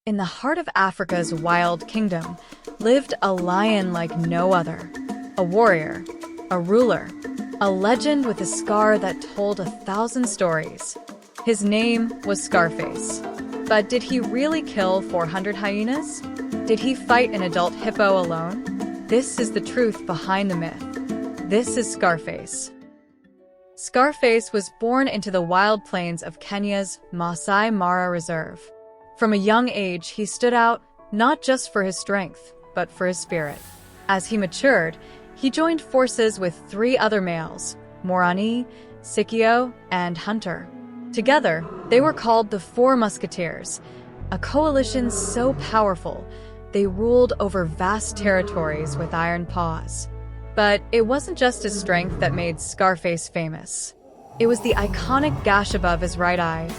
In the heart of Africa's wild kingdom lived a lion like no other. A warrior, a ruler, a legend with a scar that told 1,000 stories. His name was Scarface. But did he really kill 400 hyenas? Did he fight an adult hippo alone? This is the truth behind the myth. This is Scarface. Scarface was born into the wild plains of Kenya's Masai Mara Reserve. From a young age, he stood out not just for his strength, but for his spirit. As he matured, he joined forces with 3 other males, Morani, Sikio, and Hunter. Together, they were called the Four Musketeers, a coalition so powerful they ruled over vast territories with iron paws. But it wasn't just his strength that made Scarface famous. It was the iconic gash above his right eye,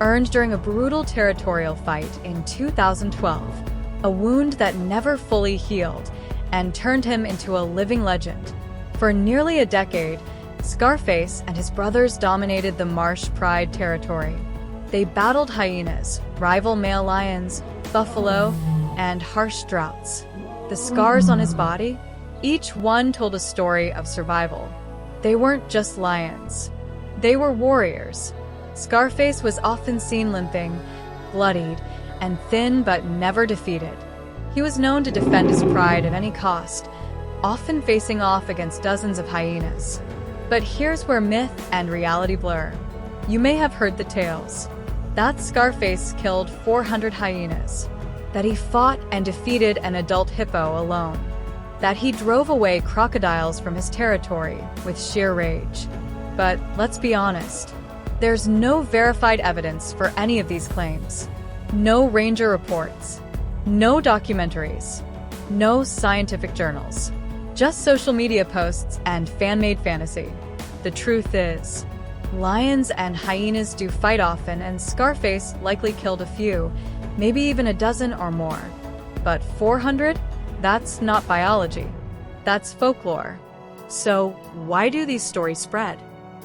earned during a brutal territorial fight in 2012, a wound that never fully healed and turned him into a living legend. For nearly a decade, Scarface and his brothers dominated the Marsh Pride territory. They battled hyenas, rival male lions, buffalo, and harsh droughts. The scars on his body, each one told a story of survival. They weren't just lions. They were warriors. Scarface was often seen limping, bloodied, and thin but never defeated. He was known to defend his pride at any cost, often facing off against dozens of hyenas. But here's where myth and reality blur. You may have heard the tales that Scarface killed 400 hyenas, that he fought and defeated an adult hippo alone, that he drove away crocodiles from his territory with sheer rage. But let's be honest, there's no verified evidence for any of these claims. No ranger reports, no documentaries, no scientific journals, just social media posts and fan-made fantasy. The truth is, lions and hyenas do fight often, and Scarface likely killed a few, maybe even a dozen or more. But 400? That's not biology. That's folklore. So why do these stories spread?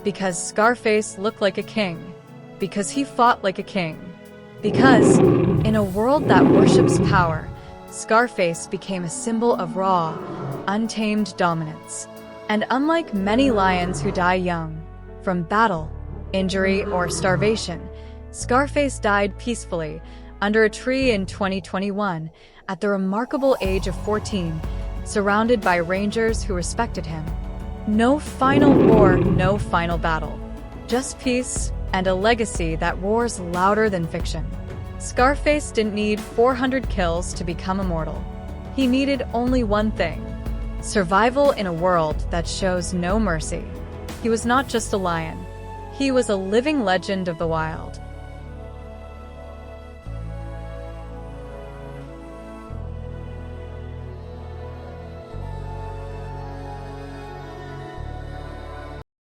Because Scarface looked like a king. Because he fought like a king. Because, in a world that worships power, Scarface became a symbol of raw, untamed dominance. And unlike many lions who die young, from battle, injury, or starvation, Scarface died peacefully under a tree in 2021 at the remarkable age of 14, surrounded by rangers who respected him. No final war, no final battle. Just peace and a legacy that roars louder than fiction. Scarface didn't need 400 kills to become immortal. He needed only one thing: survival in a world that shows no mercy. He was not just a lion. He was a living legend of the wild,